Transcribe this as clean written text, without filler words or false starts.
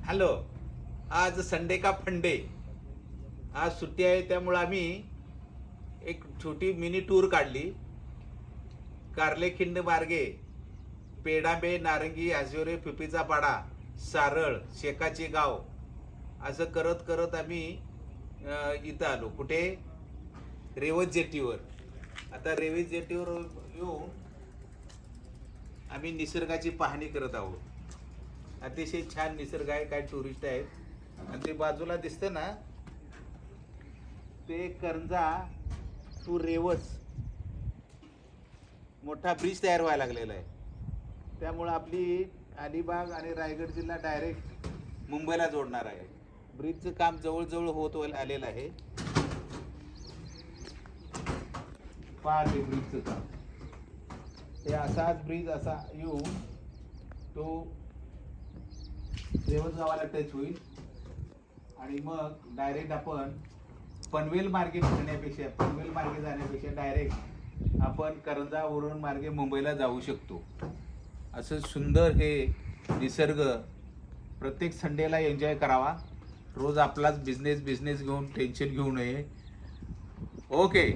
Hello, आज Sunday का फंडे, आज सुट्टी आहे त्यामुळे आम्ही एक छोटी मिनी टूर काढली. कार्लेखिंड मार्गे पेडांबे, नारंगी, आजिवरे, पिपीचा पाडा, सारळ, शेकाचे गाव असं करत करत आम्ही इथं आलो. कुठे? रेवत जेटीवर. आता रेवत जेटीवर येऊन आम्ही निसर्गाची पाहणी करत आहोत. अतिशय छान निसर्ग आहे. काय टुरिस्ट आहेत आणि ते बाजूला दिसतं ना, ते करंजा टू रेवत मोठा ब्रिज तयार व्हायला लागलेला आहे. त्यामुळं आपली अलिबाग आणि रायगड जिल्हा डायरेक्ट मुंबईला जोडणार आहे. ब्रिजचं काम जवळजवळ होत आलेलं आहे. पहा ते ब्रिजचं काम. हे असाच ब्रिज असा येऊन तो रेवत गावाला टच होईल आणि मग डायरेक्ट आपण पनवेल मार्गे जाण्यापेक्षा डायरेक्ट आपण करंजावरून मार्गे मुंबईला जाऊ शकतो. असं सुंदर हे निसर्ग प्रत्येक संडेला एन्जॉय करावा. रोज आपलाच बिझनेस घेऊन टेन्शन घेऊ नये. ओके.